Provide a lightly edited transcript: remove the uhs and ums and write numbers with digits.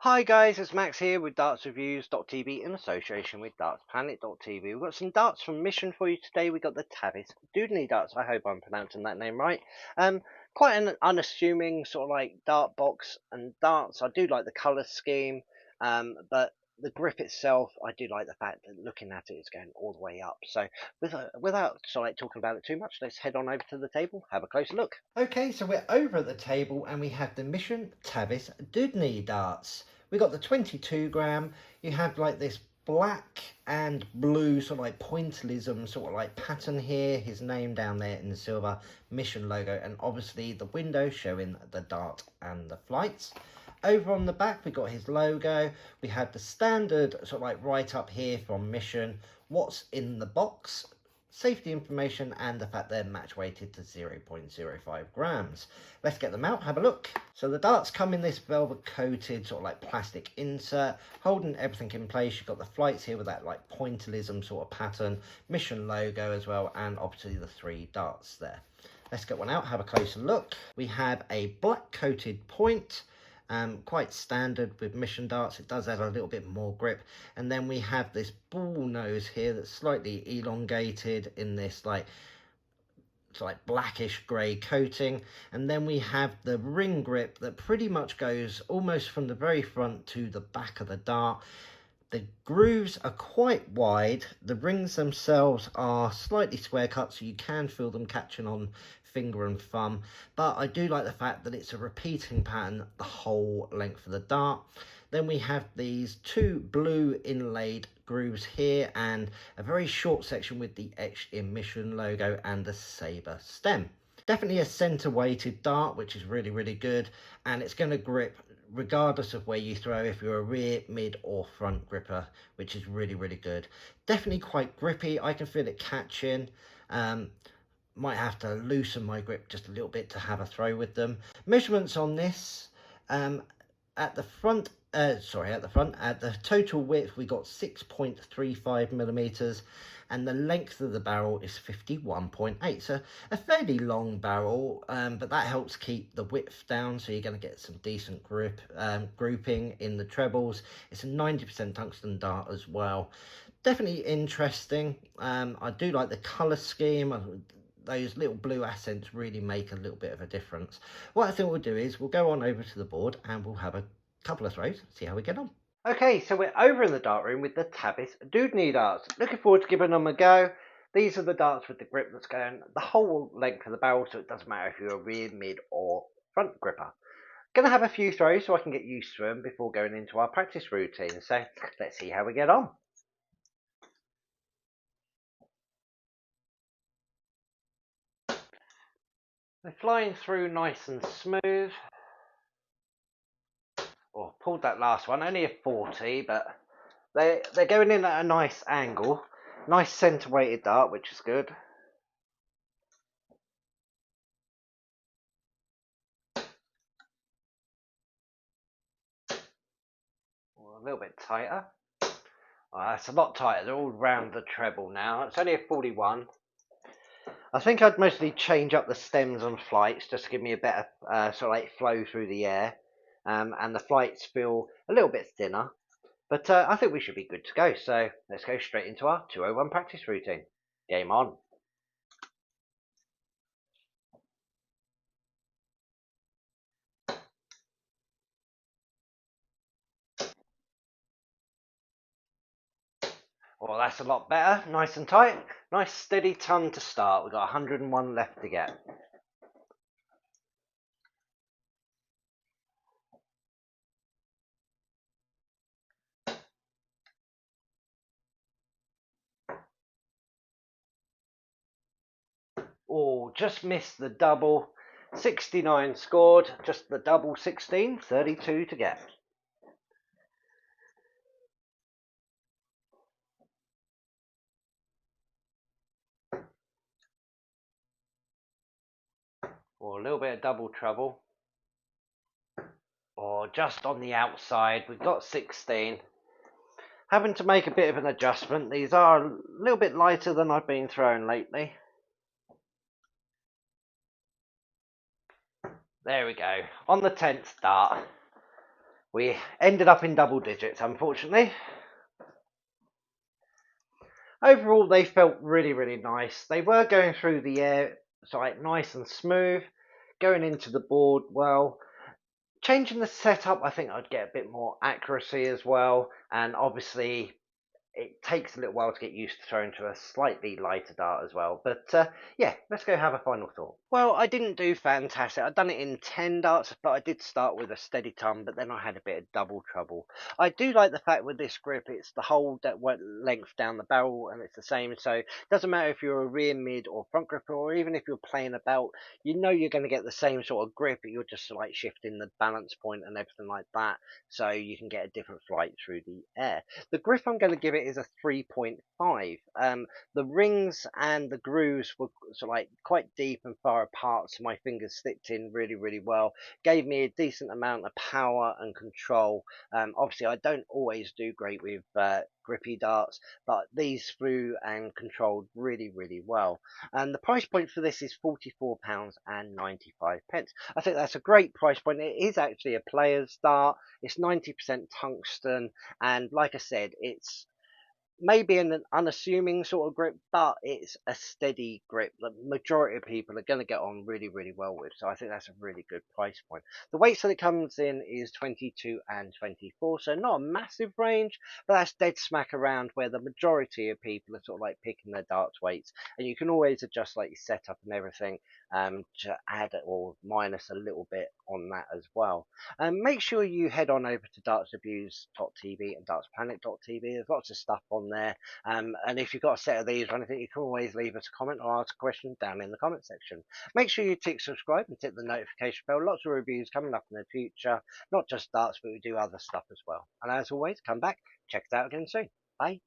Hi guys, it's Max here with dartsreviews.tv in association with dartsplanet.tv. We've got some darts from Mission for you today. We've got the Tavis Dudeney Darts. I hope I'm pronouncing that name right. Quite an unassuming sort of like dart box and darts. I do like the colour scheme, but the grip itself, I do like the fact that looking at it, it's going all the way up. So without sort of like talking about it too much, let's head on over to the table, have a closer look. Okay, so we're over at the table and we have the Mission Tavis Dudeney Darts. We got the 22 gram. You have like this black and blue sort of like pointillism sort of like pattern here. His name down there in the silver Mission logo, and obviously the window showing the dart and the flights. Over on the back we got his logo. We have the standard sort of like right up here from Mission, what's in the box, safety information, and the fact they're match weighted to 0.05 grams. Let's get them out, have a look. So the darts come in this velvet coated sort of like plastic insert, holding everything in place. You've got the flights here with that like pointillism sort of pattern, Mission logo as well, and obviously the 3 darts there. Let's get one out, have a closer look. We have a black coated point. Quite standard with Mission darts. It does add a little bit more grip, and then we have this ball nose here that's slightly elongated in this like blackish grey coating, and then we have the ring grip that pretty much goes almost from the very front to the back of the dart. The grooves are quite wide, the rings themselves are slightly square cut, so you can feel them catching on finger and thumb, but I do like the fact that it's a repeating pattern the whole length of the dart. Then we have these 2 blue inlaid grooves here and a very short section with the etched in Mission logo and the Sabre stem. Definitely a centre weighted dart, which is really good, and it's going to grip regardless of where you throw, if you're a rear, mid or front gripper, which is really good. Definitely quite grippy. I can feel it catching. Might have to loosen my grip just a little bit to have a throw with them. Measurements on this, at the front, at the total width we got 6.35 millimeters, and the length of the barrel is 51.8, so a fairly long barrel, but that helps keep the width down, so you're going to get some decent grip, grouping in the trebles. It's a 90% tungsten dart as well. Definitely interesting. I do like the colour scheme. Those little blue accents really make a little bit of a difference. What I think we'll do is we'll go on over to the board and we'll have a couple of throws, see how we get on. Okay, so we're over in the dart room with the Tavis Dudeney Darts. Looking forward to giving them a go. These are the darts with the grip that's going the whole length of the barrel, so it doesn't matter if you're a rear, mid or front gripper. Gonna have a few throws so I can get used to them before going into our practice routine, so let's see how we get on. They're flying through nice and smooth. Oh, pulled that last one, only a 40, but they're going in at a nice angle. Nice centre weighted dart, which is good. A little bit tighter. Oh, that's a lot tighter. They're all round the treble now. It's only a 41. I think I'd mostly change up the stems on flights just to give me a better sort of like flow through the air. And the flights feel a little bit thinner. But I think we should be good to go. So let's go straight into our 201 practice routine. Game on. Well, that's a lot better. Nice and tight. Nice steady ton to start. We've got 101 left to get. Oh, just missed the double. 69 scored. Just the double 16. 32 to get. Or a little bit of double trouble. Or just on the outside. We've got 16. Having to make a bit of an adjustment. These are a little bit lighter than I've been throwing lately. There we go. On the 10th dart. We ended up in double digits, unfortunately. Overall, they felt really, really nice. They were going through the air, so like nice and smooth, going into the board well. Changing the setup, I think I'd get a bit more accuracy as well, and obviously it takes a little while to get used to throwing to a slightly lighter dart as well. But yeah, let's go have a final thought. Well, I didn't do fantastic. I'd done it in 10 darts, but I did start with a steady ton, but then I had a bit of double trouble. I do like the fact with this grip, it's the whole that went length down the barrel, and it's the same. So it doesn't matter if you're a rear, mid, or front gripper, or even if you're playing a belt, you know you're going to get the same sort of grip, but you're just like shifting the balance point and everything like that, so you can get a different flight through the air. The grip I'm going to give it is a 3.5. The rings and the grooves were sort of like quite deep and far apart, so my fingers slipped in really, really well. Gave me a decent amount of power and control. Obviously, I don't always do great with grippy darts, but these flew and controlled really, really well. And the price point for this is £44.95. I think that's a great price point. It is actually a player's dart. It's 90% tungsten, and like I said, it's maybe an unassuming sort of grip, but it's a steady grip that majority of people are going to get on really, really well with. So I think that's a really good price point. The weights that it comes in is 22 and 24, so not a massive range, but that's dead smack around where the majority of people are sort of like picking their darts weights, and you can always adjust like your setup and everything to add or minus a little bit on that as well. Make sure you head on over to dartsreviews.tv and dartsplanet.tv. There's lots of stuff on there. And if you've got a set of these or anything, you can always leave us a comment or ask a question down in the comment section. Make sure you tick subscribe and tick the notification bell. Lots of reviews coming up in the future, not just darts, but we do other stuff as well. And as always, come back, check us out again soon. Bye.